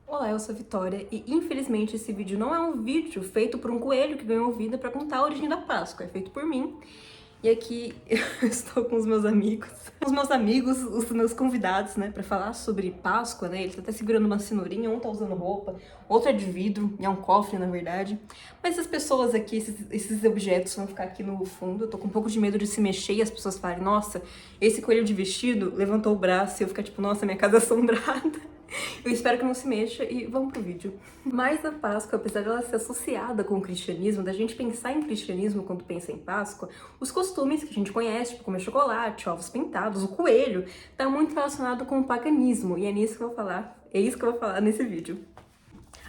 Olá, eu sou a Vitória e infelizmente esse vídeo não é um vídeo feito por um coelho que ganhou vida para contar a origem da Páscoa, é feito por mim. E aqui eu estou com os meus convidados, né, para falar sobre Páscoa, né? Ele tá até segurando uma cenourinha, um tá usando roupa, outro é de vidro, e é um cofre, na verdade. Mas essas pessoas aqui, esses objetos vão ficar aqui no fundo. Eu tô com um pouco de medo de se mexer e as pessoas falarem, nossa, esse coelho de vestido levantou o braço e eu ficar tipo, nossa, minha casa é assombrada. Eu espero que não se mexa e vamos pro vídeo. Mas a Páscoa, apesar dela ser associada com o cristianismo, da gente pensar em cristianismo quando pensa em Páscoa, os costumes que a gente conhece, tipo comer chocolate, ovos pintados, o coelho, tá muito relacionado com o paganismo, e é nisso que eu vou falar, é isso que eu vou falar nesse vídeo.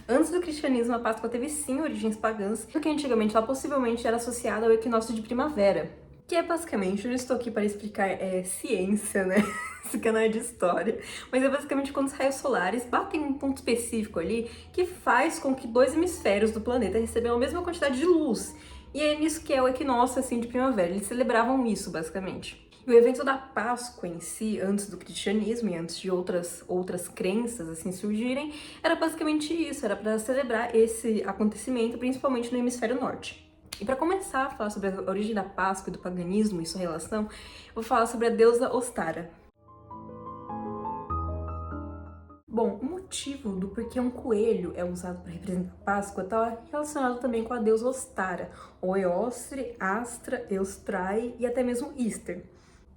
Antes do cristianismo, a Páscoa teve sim origens pagãs, porque antigamente ela possivelmente era associada ao equinócio de primavera, que é basicamente, eu não estou aqui para explicar ciência, né? Esse canal é de história, mas é basicamente quando os raios solares batem em um ponto específico ali que faz com que dois hemisférios do planeta recebam a mesma quantidade de luz. E é nisso que é o equinócio assim de primavera. Eles celebravam isso, basicamente. E o evento da Páscoa em si, antes do cristianismo e antes de outras crenças assim surgirem, era basicamente isso, era para celebrar esse acontecimento, principalmente no hemisfério norte. E para começar a falar sobre a origem da Páscoa e do paganismo e sua relação, eu vou falar sobre a deusa Ostara. Bom, o motivo do porquê um coelho é usado para representar a Páscoa está relacionado também com a deusa Ostara, ou Eostre, Astra, Eustrae e até mesmo Easter.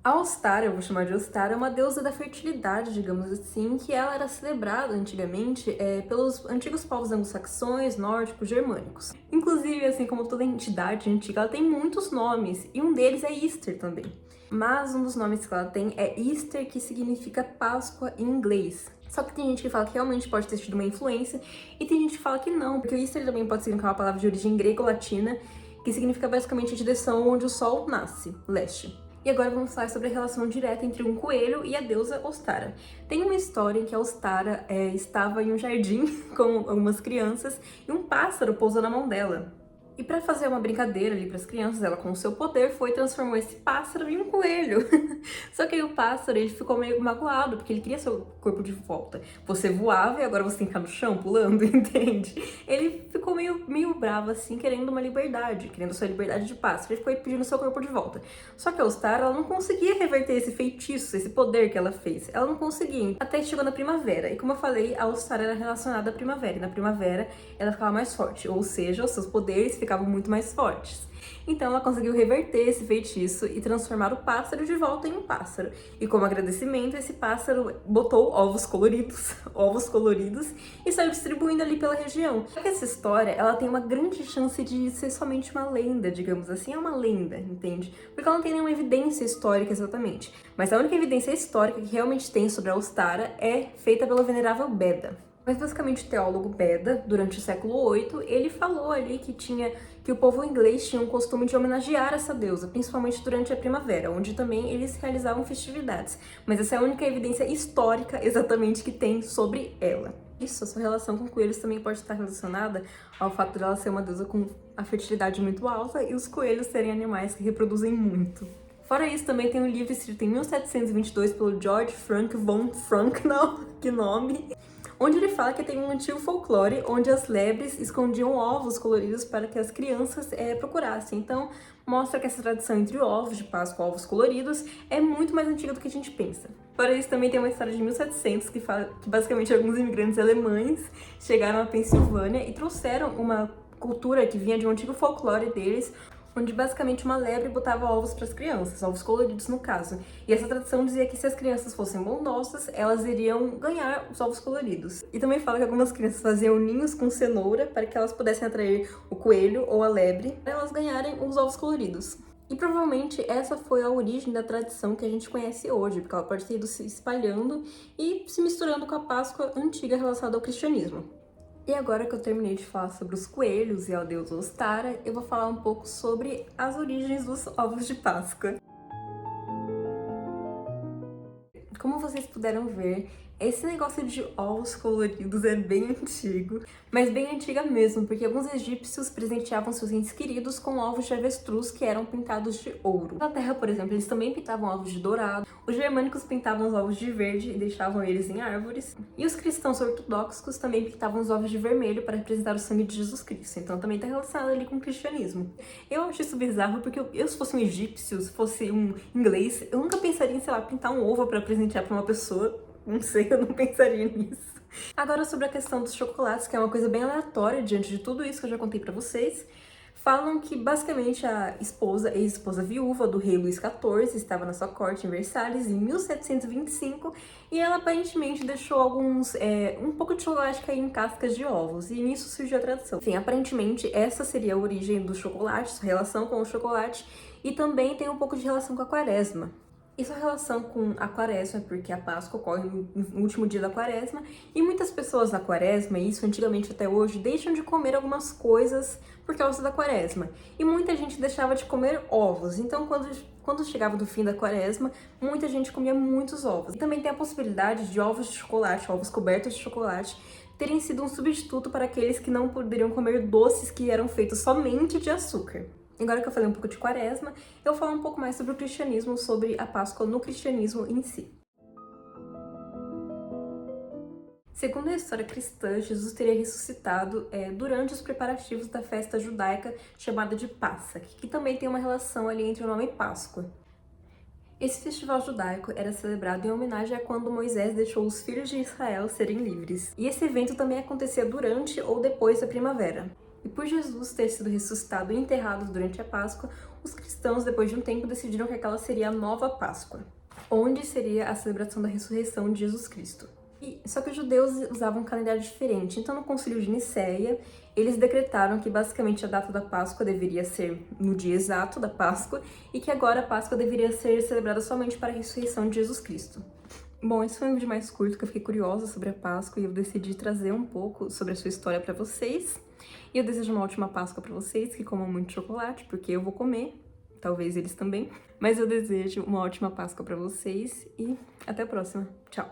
A Ostara, eu vou chamar de Ostara, é uma deusa da fertilidade, digamos assim, que ela era celebrada antigamente pelos antigos povos anglo-saxões, nórdicos, germânicos. Inclusive, assim como toda entidade antiga, ela tem muitos nomes, e um deles é Easter também. Mas um dos nomes que ela tem é Easter, que significa Páscoa em inglês. Só que tem gente que fala que realmente pode ter tido uma influência, e tem gente que fala que não, porque o Easter também pode significar uma palavra de origem grego-latina, que significa basicamente a direção onde o sol nasce, leste. E agora vamos falar sobre a relação direta entre um coelho e a deusa Ostara. Tem uma história em que a Ostara estava em um jardim com algumas crianças e um pássaro pousou na mão dela. E para fazer uma brincadeira ali para as crianças, ela com o seu poder foi e transformou esse pássaro em um coelho. Só que aí o pássaro, ele ficou meio magoado, porque ele queria seu corpo de volta. Você voava e agora você tem que ficar no chão pulando, entende? Ele ficou meio bravo assim, querendo uma liberdade, querendo sua liberdade de pássaro. Ele ficou pedindo seu corpo de volta. Só que a Ostara, ela não conseguia reverter esse feitiço, esse poder que ela fez. Ela não conseguia. Até chegou na primavera. E como eu falei, a Ostara era relacionada à primavera. E na primavera, ela ficava mais forte. Ou seja, os seus poderes ficavam muito mais fortes. Então ela conseguiu reverter esse feitiço e transformar o pássaro de volta em um pássaro. E como agradecimento, esse pássaro botou ovos coloridos, e saiu distribuindo ali pela região. Só que essa história, ela tem uma grande chance de ser somente uma lenda, digamos assim, é uma lenda, entende? Porque ela não tem nenhuma evidência histórica exatamente. Mas a única evidência histórica que realmente tem sobre a Ostara é feita pelo venerável Beda. Mas basicamente o teólogo Beda, durante o século VIII, ele falou ali que o povo inglês tinha um costume de homenagear essa deusa, principalmente durante a primavera, onde também eles realizavam festividades. Mas essa é a única evidência histórica exatamente que tem sobre ela. Isso, a sua relação com coelhos também pode estar relacionada ao fato dela ser uma deusa com a fertilidade muito alta e os coelhos serem animais que reproduzem muito. Fora isso, também tem um livro escrito em 1722 pelo George Frank von Franknau, que nome, onde ele fala que tem um antigo folclore onde as lebres escondiam ovos coloridos para que as crianças procurassem. Então, mostra que essa tradição entre ovos de Páscoa, ovos coloridos, é muito mais antiga do que a gente pensa. Fora isso, também tem uma história de 1700 que fala que basicamente alguns imigrantes alemães chegaram à Pensilvânia e trouxeram uma cultura que vinha de um antigo folclore deles, onde basicamente uma lebre botava ovos para as crianças, ovos coloridos no caso. E essa tradição dizia que se as crianças fossem bondosas, elas iriam ganhar os ovos coloridos. E também fala que algumas crianças faziam ninhos com cenoura para que elas pudessem atrair o coelho ou a lebre para elas ganharem os ovos coloridos. E provavelmente essa foi a origem da tradição que a gente conhece hoje, porque ela pode ter ido se espalhando e se misturando com a Páscoa antiga relacionada ao cristianismo. E agora que eu terminei de falar sobre os coelhos e a deusa Ostara, eu vou falar um pouco sobre as origens dos ovos de Páscoa. Como vocês puderam ver, Esse negócio de ovos coloridos é bem antigo, mas bem antiga mesmo, porque alguns egípcios presenteavam seus entes queridos com ovos de avestruz que eram pintados de ouro. Na Terra, por exemplo, eles também pintavam ovos de dourado, os germânicos pintavam os ovos de verde e deixavam eles em árvores, e os cristãos ortodoxos também pintavam os ovos de vermelho para representar o sangue de Jesus Cristo, então também está relacionado ali com o cristianismo. Eu acho isso bizarro porque eu se fosse um egípcio, se fosse um inglês, eu nunca pensaria em, sei lá, pintar um ovo para presentear para uma pessoa. Não sei, eu não pensaria nisso. Agora sobre a questão dos chocolates, que é uma coisa bem aleatória diante de tudo isso que eu já contei pra vocês. Falam que basicamente a ex-esposa viúva do rei Luís XIV estava na sua corte em Versalhes em 1725 e ela aparentemente deixou um pouco de chocolate cair em cascas de ovos e nisso surgiu a tradição. Enfim, aparentemente essa seria a origem do chocolate, sua relação com o chocolate e também tem um pouco de relação com a quaresma. Isso é relação com a quaresma, porque a Páscoa ocorre no último dia da quaresma, e muitas pessoas na quaresma, e isso antigamente até hoje, deixam de comer algumas coisas por causa da quaresma. E muita gente deixava de comer ovos, então quando chegava do fim da quaresma, muita gente comia muitos ovos. E também tem a possibilidade de ovos de chocolate, ovos cobertos de chocolate, terem sido um substituto para aqueles que não poderiam comer doces que eram feitos somente de açúcar. Agora que eu falei um pouco de quaresma, eu vou falar um pouco mais sobre o cristianismo, sobre a Páscoa no cristianismo em si. Segundo a história cristã, Jesus teria ressuscitado durante os preparativos da festa judaica chamada de Páscoa, que também tem uma relação ali entre o nome Páscoa. Esse festival judaico era celebrado em homenagem a quando Moisés deixou os filhos de Israel serem livres. E esse evento também acontecia durante ou depois da primavera. E por Jesus ter sido ressuscitado e enterrado durante a Páscoa, os cristãos, depois de um tempo, decidiram que aquela seria a nova Páscoa, onde seria a celebração da ressurreição de Jesus Cristo. Só que os judeus usavam um calendário diferente, então no Concílio de Nicéia, eles decretaram que basicamente a data da Páscoa deveria ser no dia exato da Páscoa e que agora a Páscoa deveria ser celebrada somente para a ressurreição de Jesus Cristo. Bom, esse foi um vídeo mais curto que eu fiquei curiosa sobre a Páscoa e eu decidi trazer um pouco sobre a sua história para vocês. E eu desejo uma ótima Páscoa para vocês, que comam muito chocolate, porque eu vou comer, talvez eles também. Mas eu desejo uma ótima Páscoa para vocês e até a próxima. Tchau!